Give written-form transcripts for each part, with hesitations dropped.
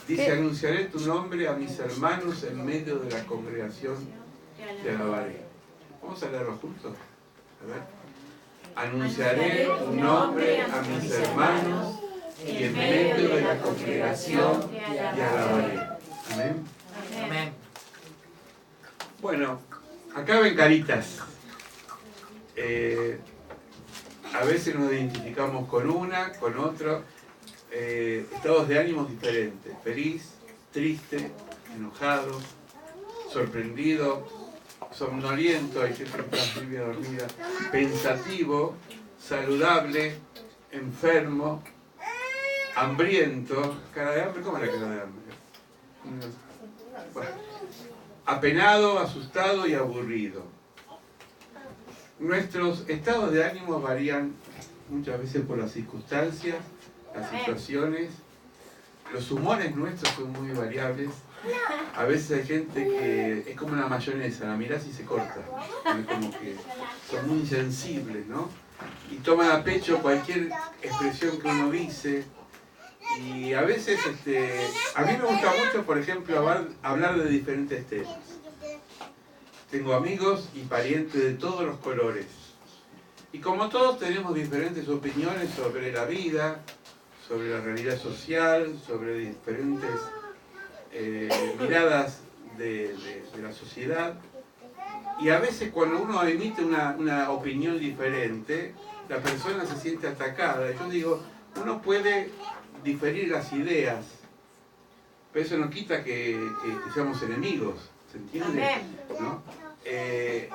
Dice, anunciaré tu nombre a mis hermanos en medio de la congregación, te alabaré. Vamos a leerlo juntos. A ver. Anunciaré tu nombre a mis hermanos y en medio de la congregación te alabaré. Amén. Amén. Bueno, acá ven caritas. A veces nos identificamos con una, con otro. Estados de ánimos diferentes. Feliz, triste, enojado, sorprendido, somnoliento, hay gente que está muy dormida, pensativo, saludable, enfermo, hambriento. ¿Cara de hambre? ¿Cómo es la cara de hambre? Bueno, apenado, asustado y aburrido. Nuestros estados de ánimo varían muchas veces por las circunstancias, las situaciones. Los humores nuestros son muy variables. A veces hay gente que es como una mayonesa, la mirás y se corta. Es como que son muy insensibles, ¿no? Y toman a pecho cualquier expresión que uno dice. Y a veces, a mí me gusta mucho, por ejemplo, hablar de diferentes temas. Tengo amigos y parientes de todos los colores. Y como todos tenemos diferentes opiniones sobre la vida, sobre la realidad social, sobre diferentes miradas de la sociedad. Y a veces cuando uno emite una opinión diferente, la persona se siente atacada. Yo digo, uno puede diferir las ideas, pero eso no quita que seamos enemigos, ¿se entiende? ¿No?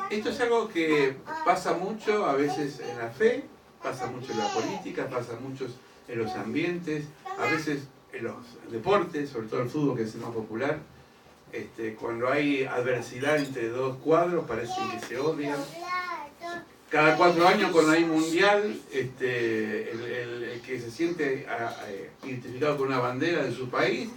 Esto es algo que pasa mucho a veces en la fe, pasa mucho en la política, pasa mucho en los ambientes, a veces en los deportes, sobre todo el fútbol, que es el más popular. Cuando hay adversidad entre dos cuadros, parece que se odian. Cada 4 años, cuando hay mundial, el que se siente identificado con una bandera de su país,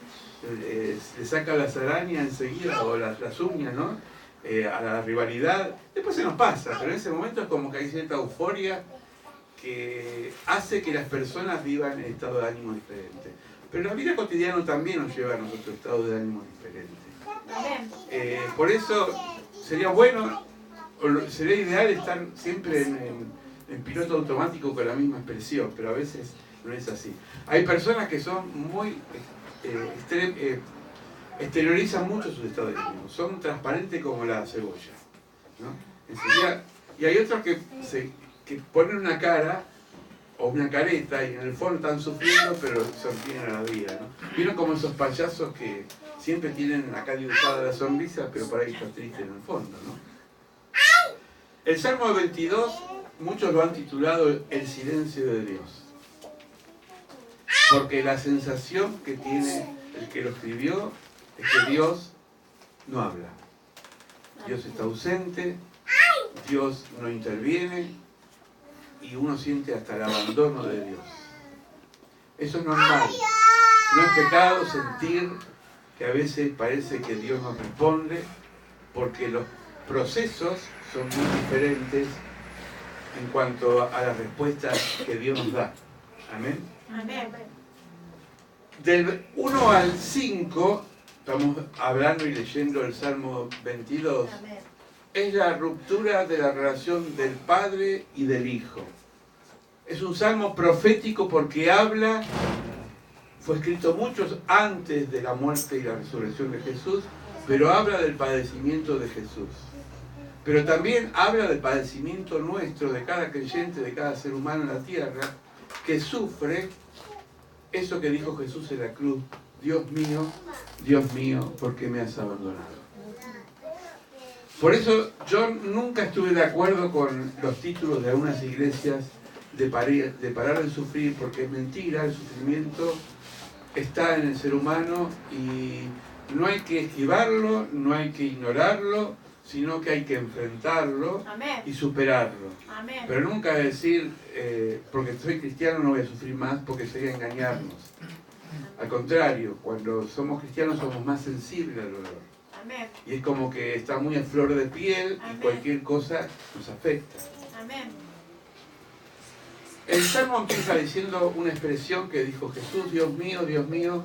le saca las arañas enseguida, o las uñas, ¿no? A la rivalidad. Después se nos pasa, pero en ese momento es como que hay cierta euforia que hace que las personas vivan en estado de ánimo diferente. Pero la vida cotidiana también nos lleva a nosotros estados de ánimo diferentes. Por eso sería bueno, o sería ideal estar siempre en piloto automático con la misma expresión, pero a veces no es así. Hay personas que son muy exteriorizan mucho sus estados de ánimo, son transparentes como la cebolla, ¿no? Enseguida, y hay otros que ponen una cara o una careta y en el fondo están sufriendo, pero sonríen a la vida, ¿no? Vieron como esos payasos que siempre tienen acá dibujada la sonrisa, pero por ahí está triste en el fondo, ¿no? El Salmo 22, muchos lo han titulado El silencio de Dios, porque la sensación que tiene el que lo escribió es que Dios no habla. Dios está ausente, Dios no interviene y uno siente hasta el abandono de Dios. Eso es normal. No es pecado sentir que a veces parece que Dios no responde, porque los procesos son muy diferentes en cuanto a las respuestas que Dios nos da. Amén. Amén. Del 1 al 5, estamos hablando y leyendo el Salmo 22, es la ruptura de la relación del Padre y del Hijo. Es un salmo profético porque fue escrito muchos antes de la muerte y la resurrección de Jesús, pero habla del padecimiento de Jesús. Pero también habla del padecimiento nuestro, de cada creyente, de cada ser humano en la tierra, que sufre eso que dijo Jesús en la cruz: Dios mío, ¿por qué me has abandonado? Por eso yo nunca estuve de acuerdo con los títulos de algunas iglesias de parar de sufrir, porque es mentira. El sufrimiento está en el ser humano y no hay que esquivarlo, no hay que ignorarlo, sino que hay que enfrentarlo. Amén. Y superarlo. Amén. Pero nunca decir, porque soy cristiano no voy a sufrir más, porque sería engañarnos. Al contrario, cuando somos cristianos somos más sensibles al dolor. Amén. Y es como que está muy a flor de piel. Amén. Y cualquier cosa nos afecta. Amén. El Salmo empieza diciendo una expresión que dijo Jesús: Dios mío,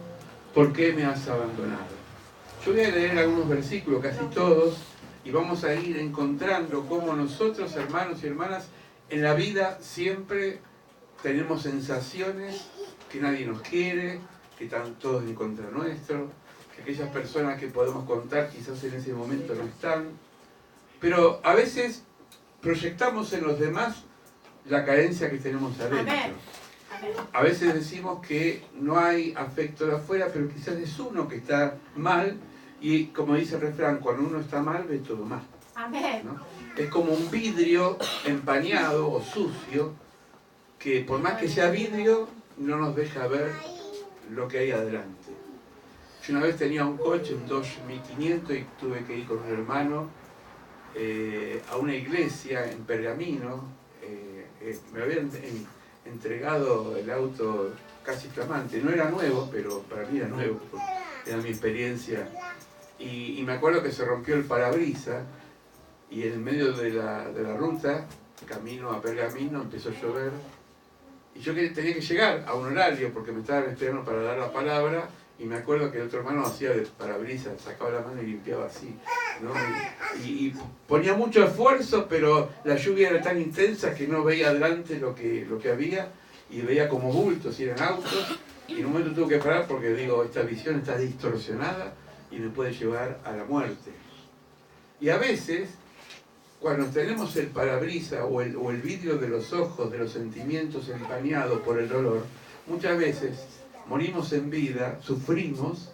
¿por qué me has abandonado? Yo voy a leer algunos versículos, casi todos, y vamos a ir encontrando cómo nosotros, hermanos y hermanas, en la vida siempre tenemos sensaciones que nadie nos quiere, que están todos en contra nuestro, que aquellas personas que podemos contar quizás en ese momento no están. Pero a veces proyectamos en los demás la carencia que tenemos adentro. A veces decimos que no hay afecto de afuera, pero quizás es uno que está mal, y como dice el refrán, cuando uno está mal ve todo mal, ¿no? Es como un vidrio empañado o sucio, que por más que sea vidrio, no nos deja ver lo que hay adelante. Yo una vez tenía un coche, un Dodge 1500, y tuve que ir con un hermano a una iglesia en Pergamino. Me habían entregado el auto casi flamante. No era nuevo, pero para mí era nuevo, era mi experiencia. Y me acuerdo que se rompió el parabrisas, y en medio de la ruta, camino a Pergamino, empezó a llover. Y yo tenía que llegar a un horario porque me estaban esperando para dar la palabra, y me acuerdo que el otro hermano hacía de parabrisas, sacaba la mano y limpiaba así, ¿no? Y ponía mucho esfuerzo, pero la lluvia era tan intensa que no veía adelante lo que había, y veía como bultos y eran autos, y en un momento tuve que parar porque digo, esta visión está distorsionada y me puede llevar a la muerte. Y a veces, cuando tenemos el parabrisas o el vidrio de los ojos, de los sentimientos empañado por el dolor, muchas veces morimos en vida, sufrimos,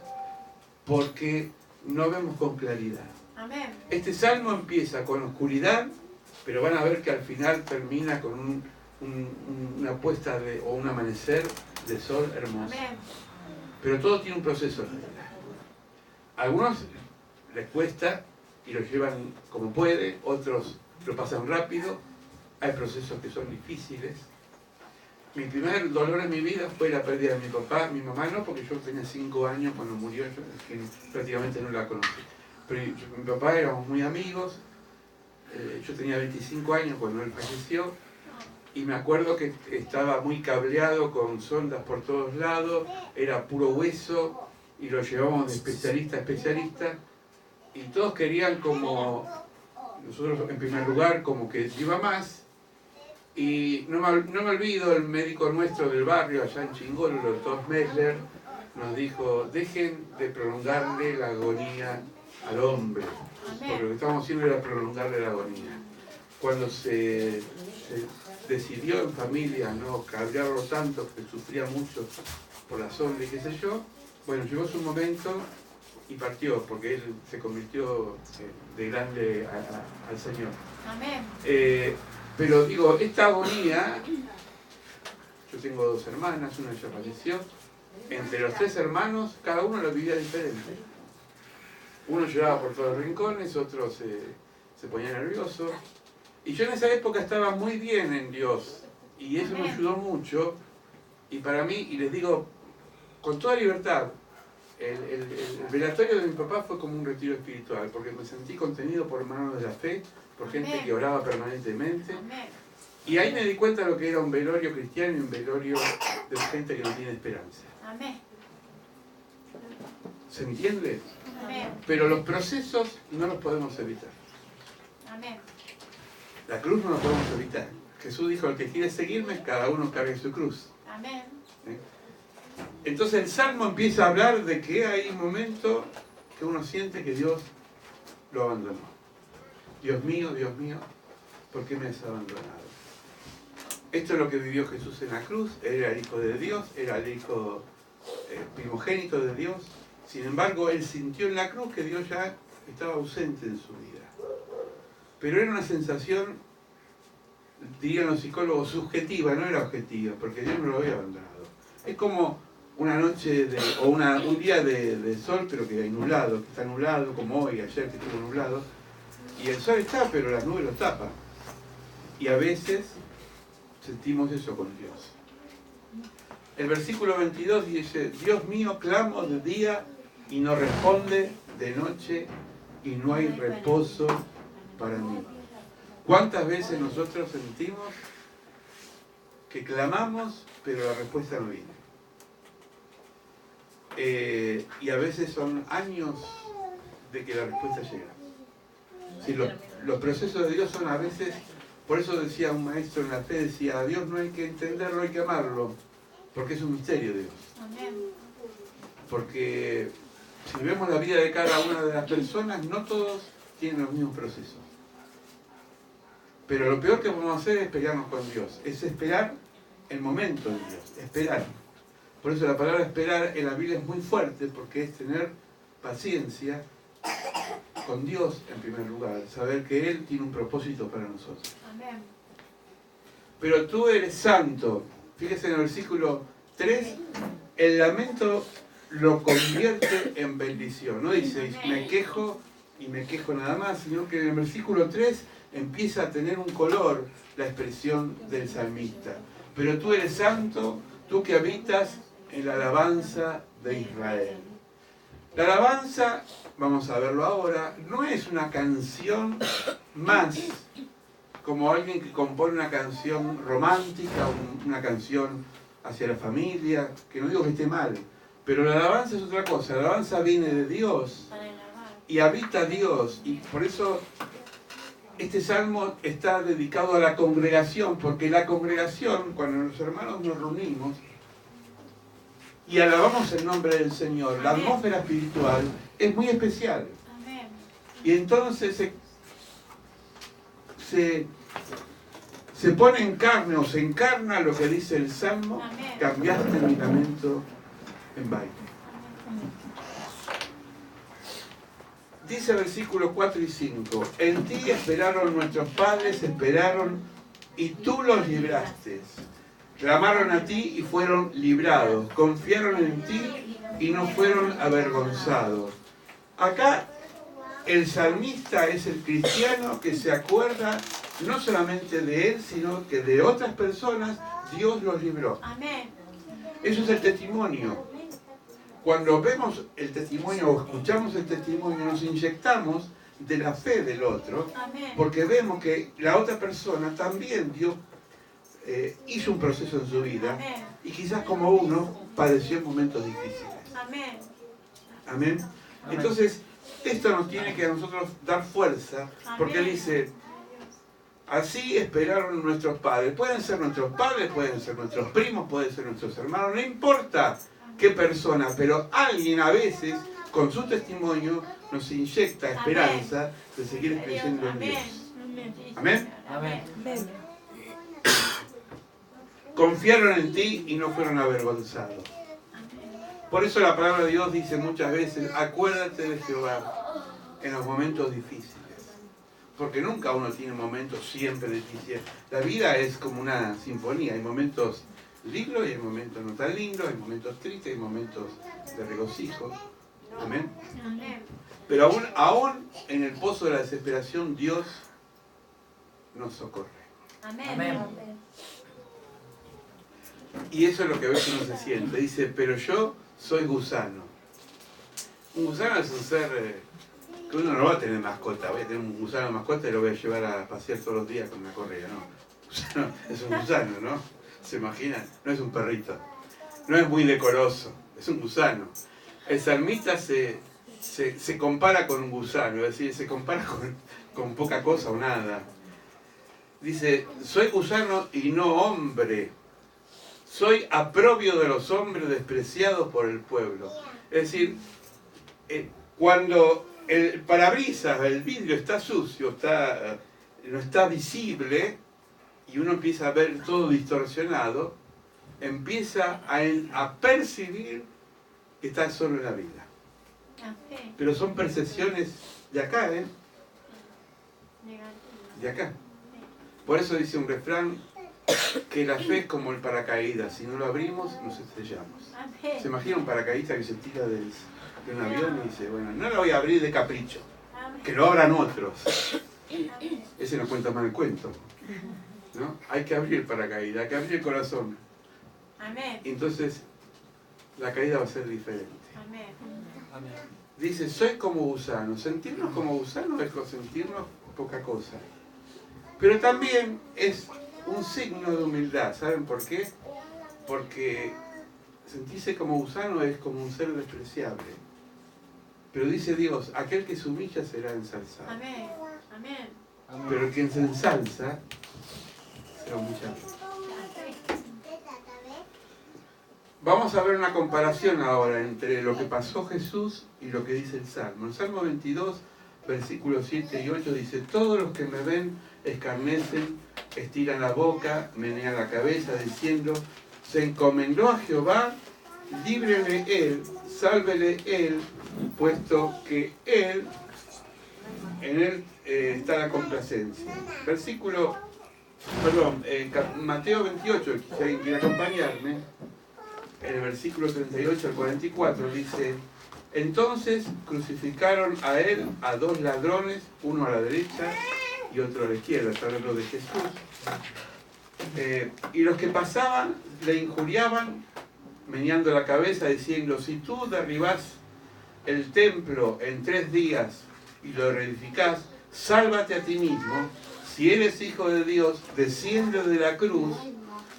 porque no vemos con claridad. Amén. Este salmo empieza con oscuridad, pero van a ver que al final termina con una puesta o un amanecer de sol hermoso. Amén. Pero todo tiene un proceso en la vida. A algunos les cuesta y lo llevan como puede, otros lo pasan rápido, hay procesos que son difíciles. Mi primer dolor en mi vida fue la pérdida de mi papá, mi mamá no, porque yo tenía 5 años cuando murió, yo prácticamente no la conocí. Pero mi papá éramos muy amigos, yo tenía 25 años cuando él falleció, y me acuerdo que estaba muy cableado con sondas por todos lados, era puro hueso, y lo llevamos de especialista a especialista, y todos querían como, nosotros en primer lugar, como que iba más. Y no me olvido, el médico nuestro del barrio, allá en Chingolo, el doctor Messler, nos dijo: dejen de prolongarle la agonía al hombre, porque lo que estábamos haciendo era prolongarle la agonía. Cuando se decidió en familia no cabrearlo tanto, que sufría mucho por la sonda y qué sé yo, bueno, llegó su momento y partió, porque él se convirtió de grande al Señor. Amén. Pero digo, esta agonía, yo tengo 2 hermanas, una ya falleció, entre los 3 hermanos, cada uno la vivía diferente. Uno lloraba por todos los rincones, otro se ponía nervioso. Y yo en esa época estaba muy bien en Dios, y eso me ayudó mucho. Y para mí, y les digo con toda libertad, el velatorio de mi papá fue como un retiro espiritual, porque me sentí contenido por hermanos de la fe, por gente que oraba permanentemente. Amén. Y ahí me di cuenta de lo que era un velorio cristiano y un velorio de gente que no tiene esperanza. Amén. ¿Se entiende? Amén. Pero los procesos no los podemos evitar. Amén. La cruz no la podemos evitar. Jesús dijo: el que quiere seguirme, cada uno cargue su cruz. Amén. ¿Eh? Entonces el Salmo empieza a hablar de que hay un momento que uno siente que Dios lo abandonó. Dios mío, ¿por qué me has abandonado? Esto es lo que vivió Jesús en la cruz. Él era el Hijo de Dios, era el Hijo primogénito de Dios. Sin embargo, él sintió en la cruz que Dios ya estaba ausente en su vida. Pero era una sensación, dirían los psicólogos, subjetiva, no era objetiva, porque Dios no lo había abandonado. Es como una noche o un día de sol, pero que nublado, que está nublado, como hoy, ayer que estuvo nublado. Y el sol está, pero las nubes lo tapan. Y a veces sentimos eso con Dios. El versículo 22 dice: Dios mío, clamo de día y no responde, de noche y no hay reposo para mí. ¿Cuántas veces nosotros sentimos que clamamos, pero la respuesta no viene. Y a veces son años de que la respuesta llega. Sí, los procesos de Dios son a veces, por eso decía un maestro en la fe, decía, a Dios no hay que entenderlo, hay que amarlo, porque es un misterio Dios. Porque si vemos la vida de cada una de las personas, no todos tienen los mismos procesos. Pero lo peor que podemos hacer es pelearnos con Dios, es esperar el momento de Dios, esperar. Por eso la palabra esperar en la Biblia es muy fuerte, porque es tener paciencia con Dios en primer lugar, saber que Él tiene un propósito para nosotros. Amén. Pero tú eres santo. Fíjese en el versículo 3, el lamento lo convierte en bendición. No dice, me quejo y me quejo nada más, sino que en el versículo 3 empieza a tener un color la expresión del salmista. Pero tú eres santo, tú que habitas en la alabanza de Israel. La alabanza, vamos a verlo ahora, no es una canción más como alguien que compone una canción romántica, una canción hacia la familia, que no digo que esté mal, pero la alabanza es otra cosa. La alabanza viene de Dios y habita Dios, y por eso este salmo está dedicado a la congregación, porque la congregación, cuando los hermanos nos reunimos y alabamos el nombre del Señor, la atmósfera espiritual es muy especial. Y entonces se pone en carne o se encarna lo que dice el Salmo, cambiaste mi lamento en baile. Dice el versículo 4 y 5, en ti esperaron nuestros padres, esperaron y tú los libraste. Clamaron a ti y fueron librados, confiaron en ti y no fueron avergonzados. Acá el salmista es el cristiano que se acuerda no solamente de él, sino que de otras personas Dios los libró. Amén. Eso es el testimonio. Cuando vemos el testimonio o escuchamos el testimonio, nos inyectamos de la fe del otro, porque vemos que la otra persona también Dios hizo un proceso en su vida y quizás como uno padeció momentos difíciles. Amén. Amén. Entonces, esto nos tiene que a nosotros dar fuerza, porque Él dice, así esperaron nuestros padres. Pueden ser nuestros padres, pueden ser nuestros primos, pueden ser nuestros hermanos, no importa qué persona, pero alguien a veces, con su testimonio, nos inyecta esperanza de seguir creyendo en Dios. Amén. Amén. Confiaron en ti y no fueron avergonzados. Por eso la palabra de Dios dice muchas veces, acuérdate de Jehová en los momentos difíciles. Porque nunca uno tiene momentos siempre difíciles. La vida es como una sinfonía, hay momentos lindos y hay momentos no tan lindos, hay momentos tristes, hay momentos de regocijo. Amén. Pero aún en el pozo de la desesperación, Dios nos socorre. Amén. Y eso es lo que a veces uno se siente. Dice, pero yo soy gusano. Un gusano es un ser que uno no va a tener mascota. Voy a tener un gusano de mascota y lo voy a llevar a pasear todos los días con una correa, ¿no? Gusano es un gusano, ¿no? ¿Se imaginan? No es un perrito. No es muy decoroso. Es un gusano. El salmista se compara con un gusano. Es decir, se compara con poca cosa o nada. Dice, soy gusano y no hombre. Soy aprobio de los hombres, despreciado por el pueblo. Es decir, cuando el parabrisas, el vidrio está sucio, no está visible, y uno empieza a ver todo distorsionado, empieza a percibir que está solo en la vida. Pero son percepciones de acá, ¿eh? De acá. Por eso dice un refrán, que la fe es como el paracaídas, si no lo abrimos nos estrellamos. ¿Se imagina un paracaidista que se tira de un avión y dice, bueno, no lo voy a abrir de capricho, que lo abran otros? Ese no cuenta mal el cuento, ¿no? Hay que abrir el paracaídas, hay que abrir el corazón. Y entonces la caída va a ser diferente. Dice, soy como gusano. Sentirnos como gusano es sentirnos poca cosa. Pero también es un signo de humildad. ¿Saben por qué? Porque sentirse como gusano es como un ser despreciable. Pero dice Dios, aquel que se humilla será ensalzado. Amén. Amén. Pero quien se ensalza será humillado. Vamos a ver una comparación ahora entre lo que pasó Jesús y lo que dice el Salmo. El Salmo 22, versículos 7 y 8 dice: todos los que me ven escarnecen, estiran la boca, menean la cabeza, diciendo: se encomendó a Jehová, líbrele él, sálvele él, puesto que él, en él está la complacencia. Mateo 28, si alguien quiere acompañarme, en el versículo 38 al 44 dice: entonces crucificaron a él a dos ladrones, uno a la derecha y otro a la izquierda. Está hablando de Jesús. Y los que pasaban le injuriaban, meneando la cabeza, diciendo: si tú derribás el templo en 3 días y lo reedificás, sálvate a ti mismo. Si eres hijo de Dios, desciende de la cruz.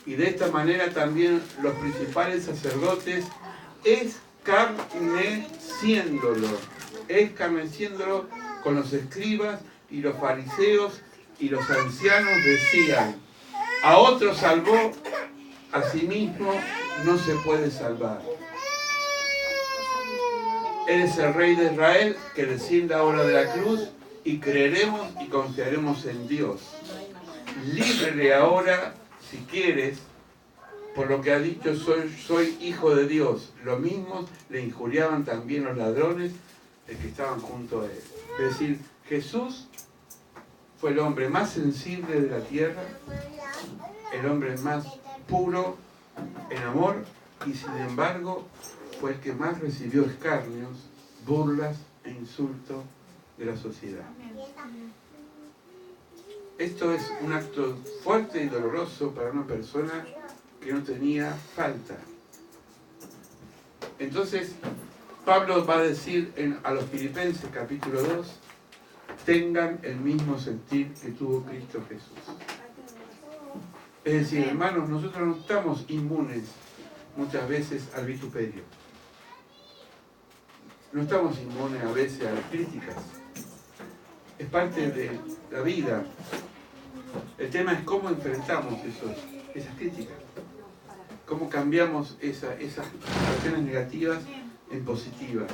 Y de esta manera también los principales sacerdotes, escarneciéndolo con los escribas y los fariseos y los ancianos, decían: a otro salvó, a sí mismo no se puede salvar. Él es el Rey de Israel, que descienda ahora de la cruz, y creeremos y confiaremos en Dios. Líbrele ahora, si quieres, por lo que ha dicho: soy hijo de Dios. Lo mismo le injuriaban también los ladrones que estaban junto a él. Es decir, Jesús fue el hombre más sensible de la tierra, el hombre más puro en amor, y sin embargo fue el que más recibió escarnios, burlas e insultos de la sociedad. Esto es un acto fuerte y doloroso para una persona que no tenía falta. Entonces, Pablo va a decir a los Filipenses, capítulo 2, tengan el mismo sentir que tuvo Cristo Jesús. Es decir, hermanos, nosotros no estamos inmunes muchas veces al vituperio. No estamos inmunes a veces a las críticas. Es parte de la vida. El tema es cómo enfrentamos esas críticas. Cómo cambiamos esas situaciones negativas en positivas.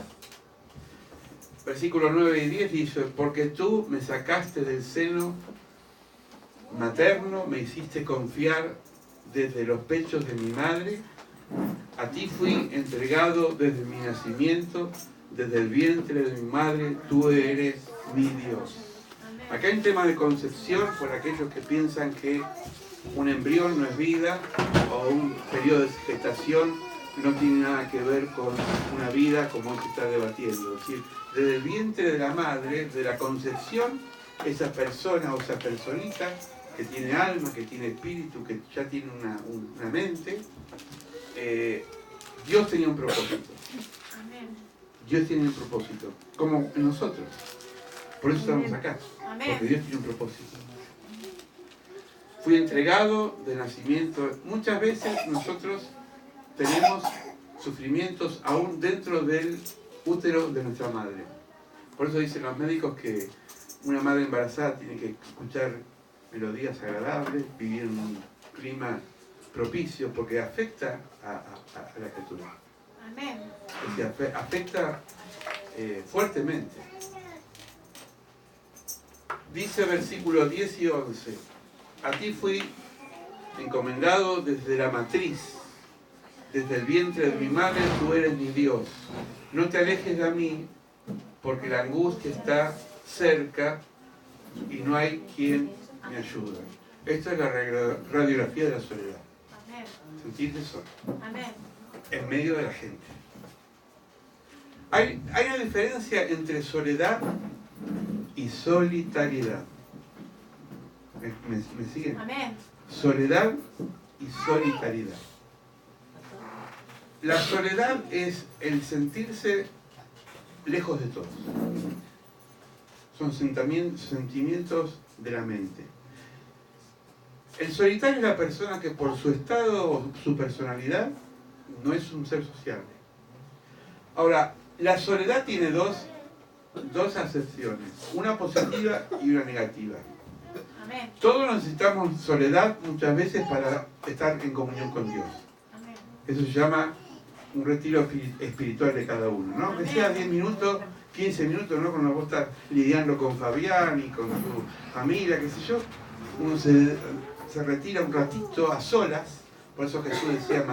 Versículos 9 y 10 dice: porque tú me sacaste del seno materno, me hiciste confiar desde los pechos de mi madre. A ti fui entregado desde mi nacimiento, desde el vientre de mi madre, tú eres mi Dios. Acá hay un tema de concepción por aquellos que piensan que un embrión no es vida, o un periodo de gestación no tiene nada que ver con una vida, como se está debatiendo. Es decir, desde el vientre de la madre, de la concepción, esa persona o esa personita que tiene alma, que tiene espíritu, que ya tiene una mente, Dios tenía un propósito. Dios tiene un propósito, como en nosotros. Por eso estamos acá, porque Dios tiene un propósito. Fui entregado de nacimiento. Muchas veces nosotros tenemos sufrimientos aún dentro del útero de nuestra madre. Por eso dicen los médicos que una madre embarazada tiene que escuchar melodías agradables, vivir en un clima propicio, porque afecta a la criatura. Amén. Es decir, afecta fuertemente. Dice versículos 10 y 11: a ti fui encomendado desde la matriz, desde el vientre de mi madre, tú eres mi Dios. No te alejes de mí, porque la angustia está cerca y no hay quien me ayude. Esta es la radiografía de la soledad. Sentirte solo. En medio de la gente. Hay una diferencia entre soledad y solitariedad. ¿Me siguen? Amén. Soledad y solitariedad. La soledad es el sentirse lejos de todos. Son sentimientos de la mente. El solitario es la persona que por su estado o su personalidad no es un ser sociable. Ahora, la soledad tiene dos acepciones, una positiva y una negativa. Amén. Todos necesitamos soledad muchas veces para estar en comunión con Dios. Amén. Eso se llama un retiro espiritual de cada uno, ¿no? Que sea 10 minutos, 15 minutos, ¿no? Cuando vos estás lidiando con Fabián y con tu familia, qué sé yo, uno se retira un ratito a solas. Por eso Jesús decía a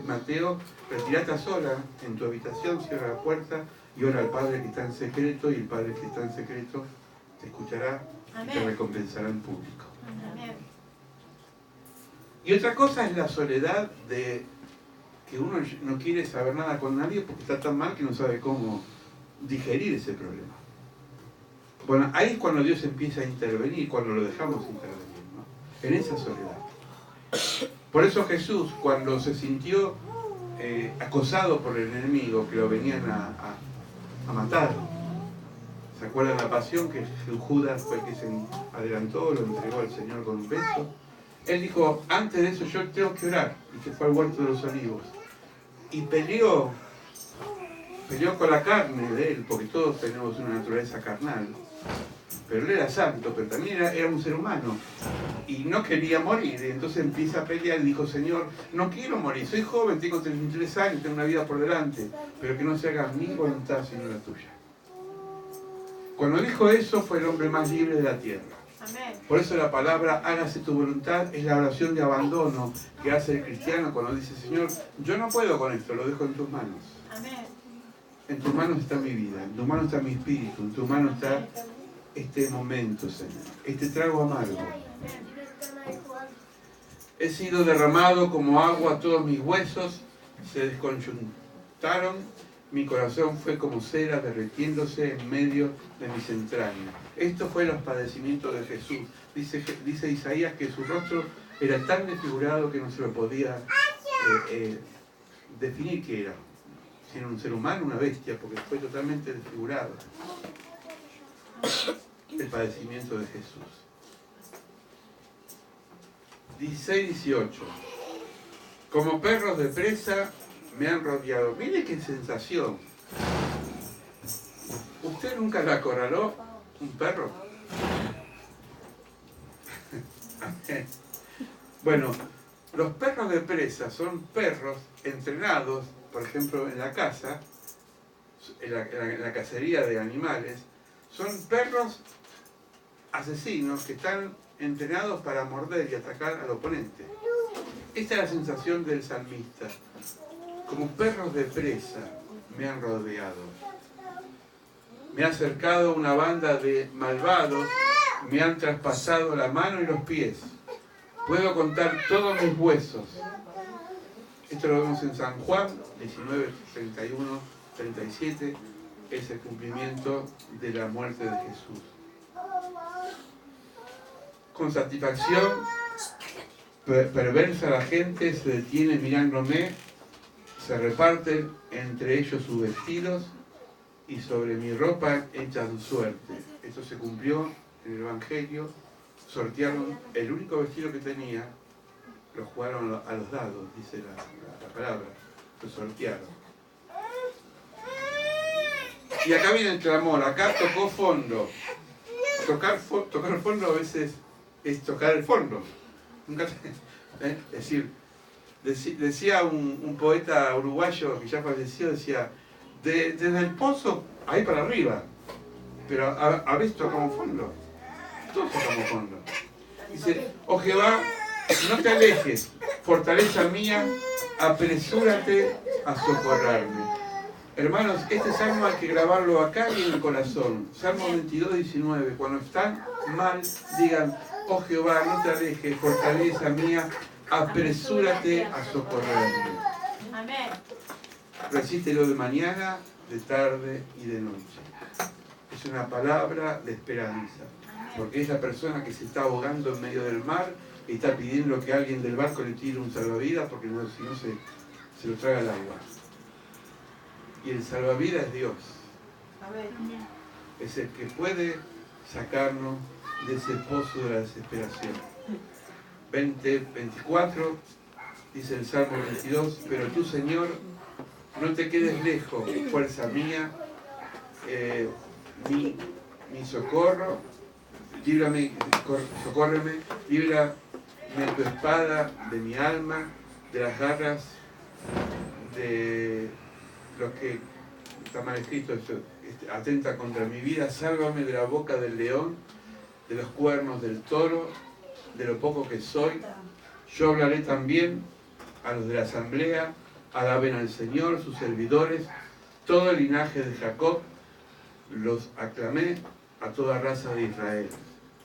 Mateo, retirate a solas en tu habitación, cierra la puerta y ora al Padre que está en secreto, y el Padre que está en secreto te escuchará y te recompensará en público. Amén. Y otra cosa es la soledad de que uno no quiere saber nada con nadie porque está tan mal que no sabe cómo digerir ese problema. Bueno, ahí es cuando Dios empieza a intervenir, cuando lo dejamos intervenir, ¿no? En esa soledad. Por eso Jesús, cuando se sintió acosado por el enemigo, que lo venían a matar, ¿se acuerdan la pasión que Judas fue el que se adelantó, lo entregó al Señor con un beso? Él dijo, antes de eso yo tengo que orar, y se fue al huerto de los olivos. Y peleó con la carne de él, porque todos tenemos una naturaleza carnal. Pero él era santo, pero también era un ser humano. Y no quería morir. Y entonces empieza a pelear y dijo, Señor, no quiero morir. Soy joven, tengo 33 años, tengo una vida por delante. Pero que no se haga mi voluntad, sino la tuya. Cuando dijo eso, fue el hombre más libre de la tierra. Amén. Por eso la palabra hágase tu voluntad es la oración de abandono que hace el cristiano cuando dice, Señor, yo no puedo con esto, lo dejo en tus manos. Amén. En tus manos está mi vida, en tus manos está mi espíritu, en tus manos está este momento, Señor, este trago amargo. He sido derramado como agua, todos mis huesos se desconjuntaron, mi corazón fue como cera derritiéndose en medio de mis entrañas. Esto fue los padecimientos de Jesús. Dice Isaías que su rostro era tan desfigurado que no se lo podía definir qué era. Si era un ser humano, una bestia, porque fue totalmente desfigurado. El padecimiento de Jesús. 16-18. Como perros de presa me han rodeado. Mire qué sensación. ¿Usted nunca le acorraló un perro? Bueno, los perros de presa son perros entrenados, por ejemplo, en la caza, en la cacería de animales. Son perros asesinos que están entrenados para morder y atacar al oponente. Esta es la sensación del salmista. Como perros de presa me han rodeado. Me ha acercado una banda de malvados, me han traspasado la mano y los pies. Puedo contar todos mis huesos. Esto lo vemos en San Juan 19, 31, 37. Es el cumplimiento de la muerte de Jesús. Con satisfacción perversa la gente se detiene mirándome, se reparten entre ellos sus vestidos y sobre mi ropa echan suerte. Esto se cumplió en el Evangelio. Sortearon el único vestido que tenía, lo jugaron a los dados, dice la palabra, lo sortearon. Y acá viene el clamor, acá tocó fondo. Tocar fondo a veces es tocar el fondo. Nunca, es decir, decía un poeta uruguayo que ya falleció, decía, desde el pozo ahí para arriba, pero a veces tocamos fondo. Todos tocamos fondo. Dice, oh Jehová, no te alejes, fortaleza mía, apresúrate a socorrerme. Hermanos, este salmo hay que grabarlo acá y en el corazón. Salmo 22, 19. Cuando están mal, digan, oh Jehová, no te alejes, fortaleza mía, apresúrate a socorrerme. Amén. Recítelo de mañana, de tarde y de noche. Es una palabra de esperanza. Porque es la persona que se está ahogando en medio del mar y está pidiendo que alguien del barco le tire un salvavidas porque no, si no se lo traga el agua. Y el salvavidas es Dios. Amén. Es el que puede sacarnos de ese pozo de la desesperación. 20, 24, dice el Salmo 22, pero tú, Señor, no te quedes lejos, fuerza mía, mi socorro, líbrame, socórreme, líbrame tu espada de mi alma, de las garras de los que, está mal escrito esto, atenta contra mi vida, sálvame de la boca del león, de los cuernos del toro, de lo poco que soy. Yo hablaré también a los de la asamblea, alaben al Señor, sus servidores, todo el linaje de Jacob, los aclamé a toda raza de Israel.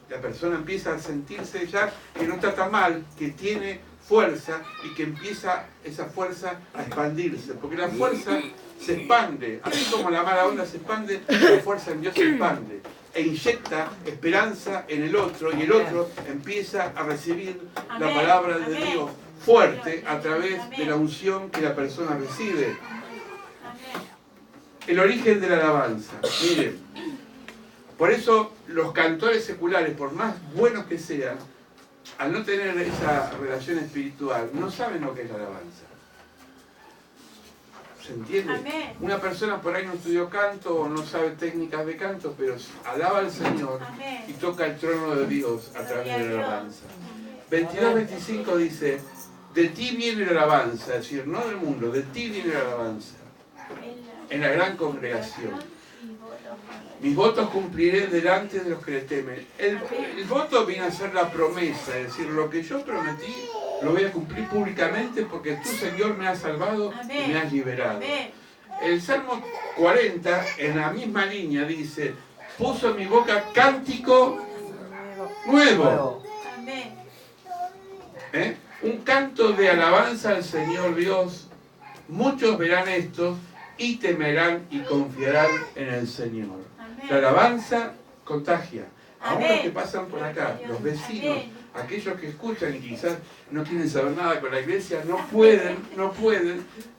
La persona empieza a sentirse ya que no está tan mal, que tiene fuerza y que empieza esa fuerza a expandirse, porque la fuerza se expande, así como la mala onda se expande, la fuerza en Dios se expande e inyecta esperanza en el otro, y el otro empieza a recibir la palabra de Dios fuerte a través de la unción que la persona recibe. El origen de la alabanza. Miren, por eso los cantores seculares, por más buenos que sean, al no tener esa relación espiritual, no saben lo que es la alabanza. ¿Se entiende? Amén. Una persona por ahí no estudió canto o no sabe técnicas de canto, pero alaba al Señor y toca el trono de Dios a través de la alabanza. 22-25 dice, de ti viene la alabanza, es decir, no del mundo, de ti viene la alabanza, en la gran congregación. Mis votos cumpliré delante de los que le temen. El voto viene a ser la promesa, es decir, lo que yo prometí lo voy a cumplir públicamente porque tú, Señor, me has salvado y me has liberado. El Salmo 40, en la misma línea, dice, puso en mi boca cántico nuevo. Un canto de alabanza al Señor Dios. Muchos verán esto y temerán y confiarán en el Señor. La alabanza contagia. Aún los que pasan por acá, los vecinos, aquellos que escuchan y quizás no quieren saber nada con la iglesia, no pueden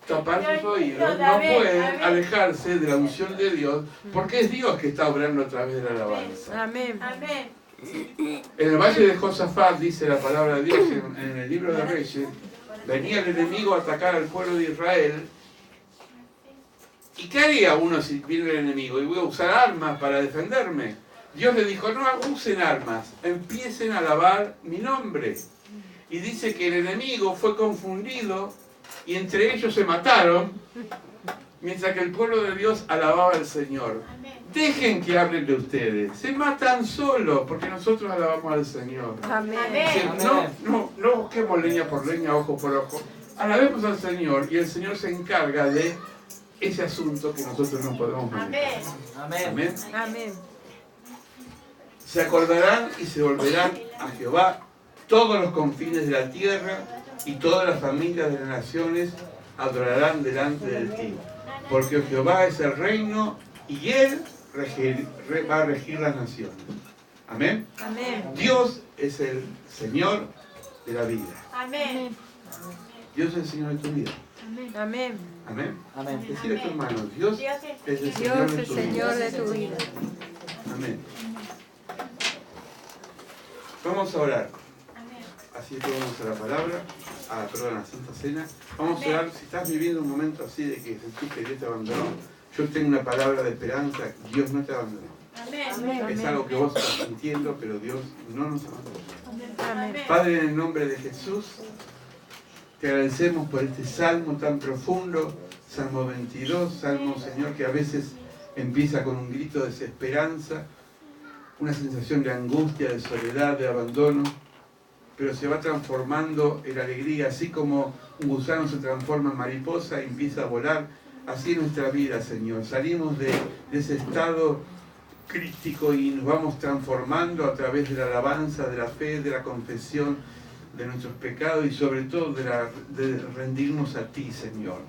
tapar sus oídos, no pueden alejarse de la unción de Dios, porque es Dios que está obrando a través de la alabanza. Amén. En el valle de Josafat, dice la palabra de Dios en el libro de Reyes, venía el enemigo a atacar al pueblo de Israel. ¿Y qué haría uno si viene el enemigo? Y voy a usar armas para defenderme. Dios le dijo, no usen armas, empiecen a alabar mi nombre. Y dice que el enemigo fue confundido y entre ellos se mataron, mientras que el pueblo de Dios alababa al Señor. Dejen que hablen de ustedes, se matan solos porque nosotros alabamos al Señor. Amén. No busquemos leña por leña, ojo por ojo. Alabemos al Señor y el Señor se encarga de ese asunto que nosotros no podemos manejar. Amén. Amén. Se acordarán y se volverán a Jehová todos los confines de la tierra y todas las familias de las naciones adorarán delante de ti. Porque Jehová es el reino y Él va a regir las naciones. Amén. Amén. Dios es el Señor de la vida. Amén. Dios es el Señor de tu vida. Amén. Amén. Amén. Decirle a tu hermano, Dios es el Señor de tu vida. de tu vida. Amén. Vamos a orar. Así que vamos a la palabra, a la Santa Cena. Vamos a orar. Si estás viviendo un momento así de que sentís que Dios te abandonó, yo tengo una palabra de esperanza. Dios no te abandonó. Amén. Es algo que vos estás sintiendo, pero Dios no nos abandonó. Amén. Padre, en el nombre de Jesús, te agradecemos por este salmo tan profundo, Salmo 22, salmo, Señor, que a veces empieza con un grito de desesperanza, una sensación de angustia, de soledad, de abandono, pero se va transformando en alegría, así como un gusano se transforma en mariposa y empieza a volar, así es nuestra vida, Señor. Salimos de ese estado crítico y nos vamos transformando a través de la alabanza, de la fe, de la confesión de nuestros pecados y sobre todo de rendirnos a ti, Señor.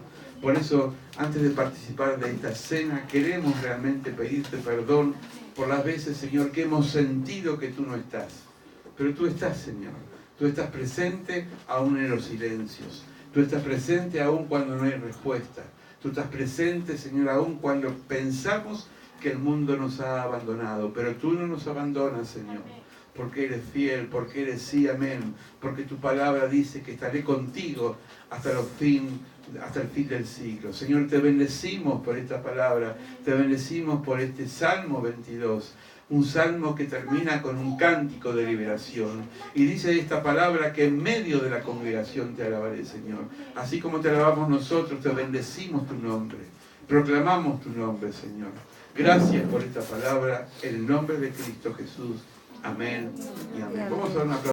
Por eso, antes de participar de esta cena, queremos realmente pedirte perdón por las veces, Señor, que hemos sentido que tú no estás. Pero tú estás, Señor. Tú estás presente aún en los silencios. Tú estás presente aún cuando no hay respuesta. Tú estás presente, Señor, aún cuando pensamos que el mundo nos ha abandonado. Pero tú no nos abandonas, Señor. porque eres fiel, porque eres sí, amén, porque tu palabra dice que estaré contigo hasta el fin del siglo. Señor, te bendecimos por esta palabra, te bendecimos por este Salmo 22, un salmo que termina con un cántico de liberación. Y dice esta palabra que en medio de la congregación te alabaré, Señor. Así como te alabamos nosotros, te bendecimos tu nombre, proclamamos tu nombre, Señor. Gracias por esta palabra, en el nombre de Cristo Jesús. Amén y amén. Vamos a dar una aplauso.